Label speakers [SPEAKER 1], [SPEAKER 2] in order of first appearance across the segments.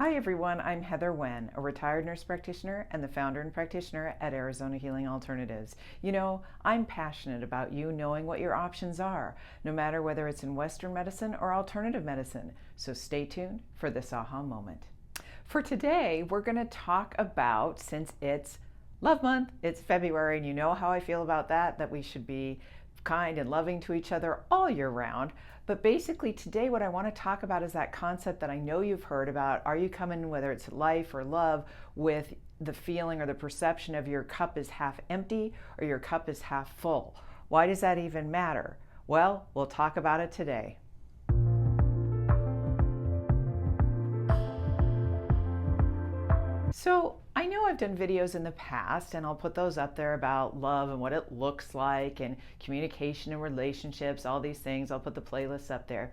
[SPEAKER 1] Hi everyone, I'm Heather Wen, a retired nurse practitioner and the founder and practitioner at Arizona Healing Alternatives. You know, I'm passionate about you knowing what your options are, no matter whether it's in Western medicine or alternative medicine. So stay tuned for this aha moment. For today, we're going to talk about, since it's Love Month, it's February, and you know how I feel about that we should be kind and loving to each other all year round. But basically today what I want to talk about is that concept that I know you've heard about. Are you coming, whether it's life or love, with the feeling or the perception of your cup is half empty or your cup is half full? Why does that even matter? Well, we'll talk about it today. So I know I've done videos in the past, and I'll put those up there about love and what it looks like and communication and relationships, all these things. I'll put the playlists up there.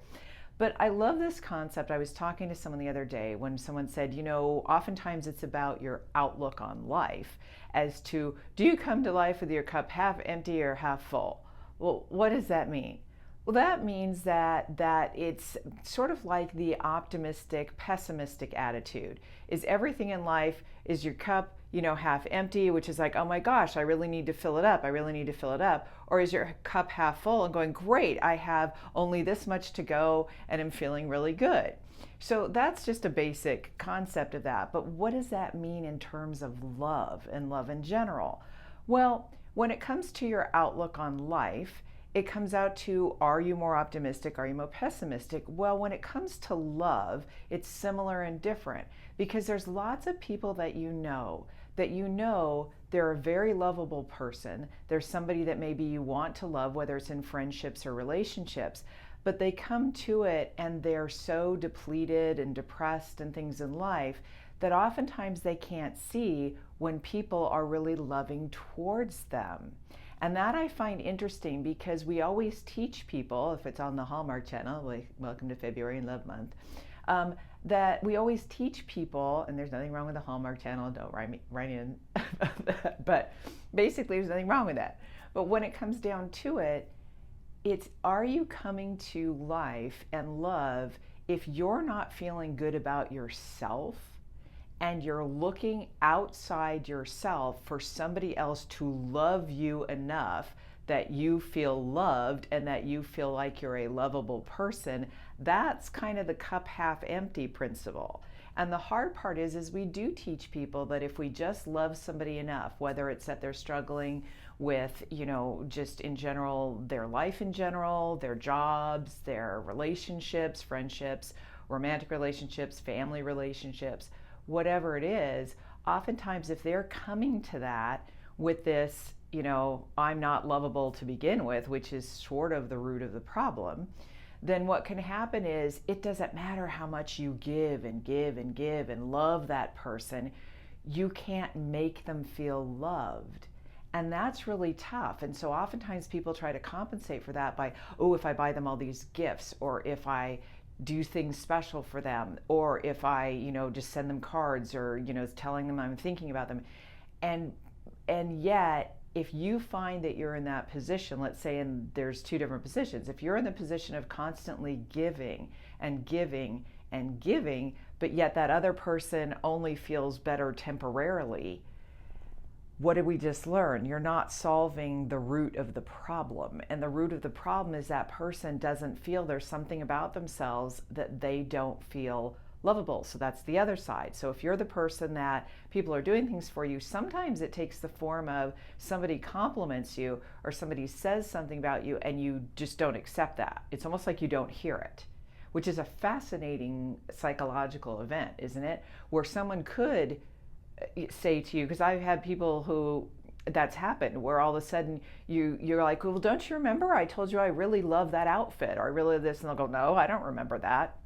[SPEAKER 1] But I love this concept. I was talking to someone the other day when someone said, you know, oftentimes it's about your outlook on life as to, do you come to life with your cup half empty or half full? Well, what does that mean? Well, that means that it's sort of like the optimistic, pessimistic attitude. Is everything in life, is your cup, you know, half empty, which is like, oh my gosh, I really need to fill it up. I really need to fill it up. Or is your cup half full and going, great, I have only this much to go and I'm feeling really good. So that's just a basic concept of that. But what does that mean in terms of love and love in general? Well, when it comes to your outlook on life, it comes out to, are you more optimistic? Are you more pessimistic? Well, when it comes to love, it's similar and different, because there's lots of people that you know they're a very lovable person. There's somebody that maybe you want to love, whether it's in friendships or relationships, but they come to it and they're so depleted and depressed and things in life that oftentimes they can't see when people are really loving towards them. And that I find interesting, because we always teach people, if it's on the Hallmark Channel, like welcome to February and Love Month, that we always teach people, and there's nothing wrong with the Hallmark Channel, don't write in, but basically there's nothing wrong with that. But when it comes down to it, it's, are you coming to life and love if you're not feeling good about yourself and you're looking outside yourself for somebody else to love you enough that you feel loved and that you feel like you're a lovable person? That's kind of the cup half empty principle. And the hard part is we do teach people that if we just love somebody enough, whether it's that they're struggling with, you know, just in general, their life in general, their jobs, their relationships, friendships, romantic relationships, family relationships, whatever it is, oftentimes if they're coming to that with this, you know, I'm not lovable to begin with, which is sort of the root of the problem, then what can happen is it doesn't matter how much you give and give and give and love that person, you can't make them feel loved. And that's really tough. And so oftentimes people try to compensate for that by, oh, if I buy them all these gifts, or if I do things special for them, or if I, you know, just send them cards, or, you know, telling them I'm thinking about them. And yet, if you find that you're in that position, let's say, and there's two different positions. If you're in the position of constantly giving and giving and giving, but yet that other person only feels better temporarily, what did we just learn? You're not solving the root of the problem. And the root of the problem is that person doesn't feel, there's something about themselves that they don't feel lovable. So that's the other side. So if you're the person that people are doing things for you, sometimes it takes the form of somebody compliments you or somebody says something about you and you just don't accept that. It's almost like you don't hear it, which is a fascinating psychological event, isn't it? Where someone could say to you, because I've had people who that's happened, where all of a sudden you're like, well, don't you remember I told you I really love that outfit, or I really love this, and they'll go, no, I don't remember that.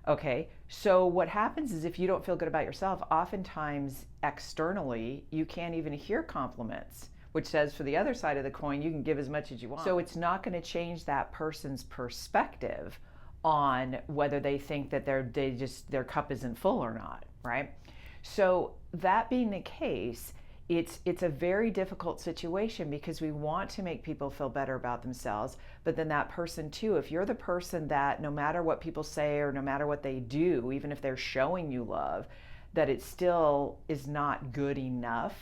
[SPEAKER 1] Okay, so what happens is if you don't feel good about yourself, oftentimes externally you can't even hear compliments, which says for the other side of the coin, you can give as much as you want. So it's not going to change that person's perspective on whether they think that their cup isn't full or not, right? So that being the case, it's a very difficult situation because we want to make people feel better about themselves, but then that person too, if you're the person that no matter what people say or no matter what they do, even if they're showing you love, that it still is not good enough,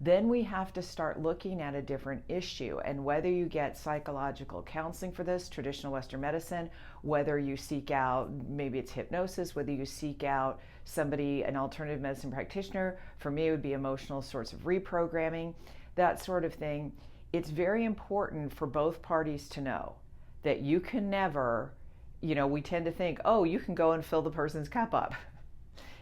[SPEAKER 1] then we have to start looking at a different issue. And whether you get psychological counseling for this, traditional Western medicine, whether you seek out, maybe it's hypnosis, whether you seek out somebody, an alternative medicine practitioner, for me it would be emotional sorts of reprogramming, that sort of thing, it's very important for both parties to know that you can never, we tend to think, oh, you can go and fill the person's cup up.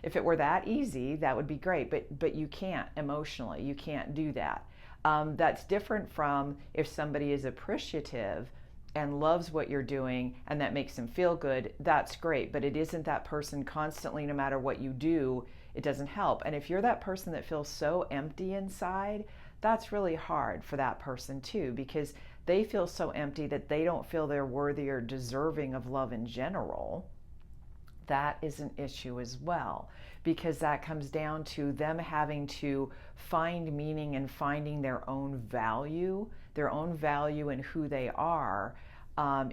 [SPEAKER 1] If it were that easy, that would be great, but you can't emotionally. You can't do that. That's different from if somebody is appreciative and loves what you're doing and that makes them feel good, that's great, but it isn't that person constantly, no matter what you do, it doesn't help. And if you're that person that feels so empty inside, that's really hard for that person too, because they feel so empty that they don't feel they're worthy or deserving of love in general. That is an issue as well, because that comes down to them having to find meaning and finding their own value in who they are,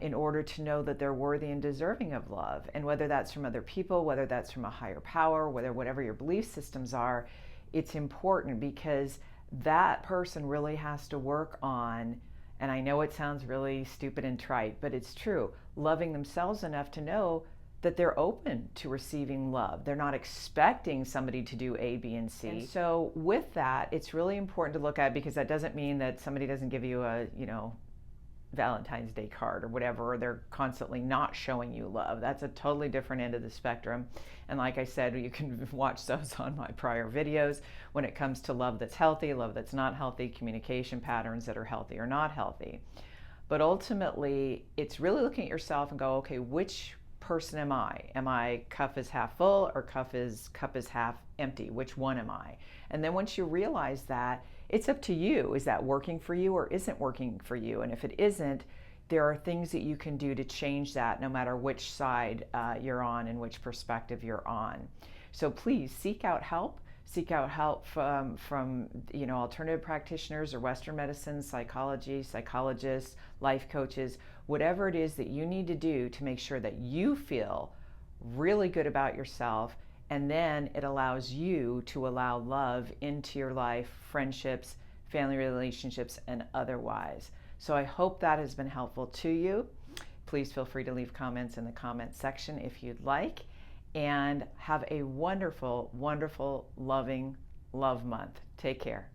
[SPEAKER 1] in order to know that they're worthy and deserving of love. And whether that's from other people, whether that's from a higher power, whatever your belief systems are, it's important because that person really has to work on, and I know it sounds really stupid and trite, but it's true, loving themselves enough to know that they're open to receiving love. They're not expecting somebody to do A, B, and C. And so with that, it's really important to look at, because that doesn't mean that somebody doesn't give you a, Valentine's Day card or whatever, or they're constantly not showing you love. That's a totally different end of the spectrum. And like I said, you can watch those on my prior videos when it comes to love that's healthy, love that's not healthy, communication patterns that are healthy or not healthy. But ultimately, it's really looking at yourself and go, okay, which person am I? Am I cup is half full or cup is half empty? Which one am I? And then once you realize that, it's up to you. Is that working for you or isn't working for you? And if it isn't, there are things that you can do to change that, no matter which side you're on and which perspective you're on. So please seek out help. Seek out help from alternative practitioners or Western medicine, psychology, psychologists, life coaches, whatever it is that you need to do to make sure that you feel really good about yourself, and then it allows you to allow love into your life, friendships, family relationships, and otherwise. So I hope that has been helpful to you. Please feel free to leave comments in the comment section if you'd like. And have a wonderful, wonderful, loving love month. Take care.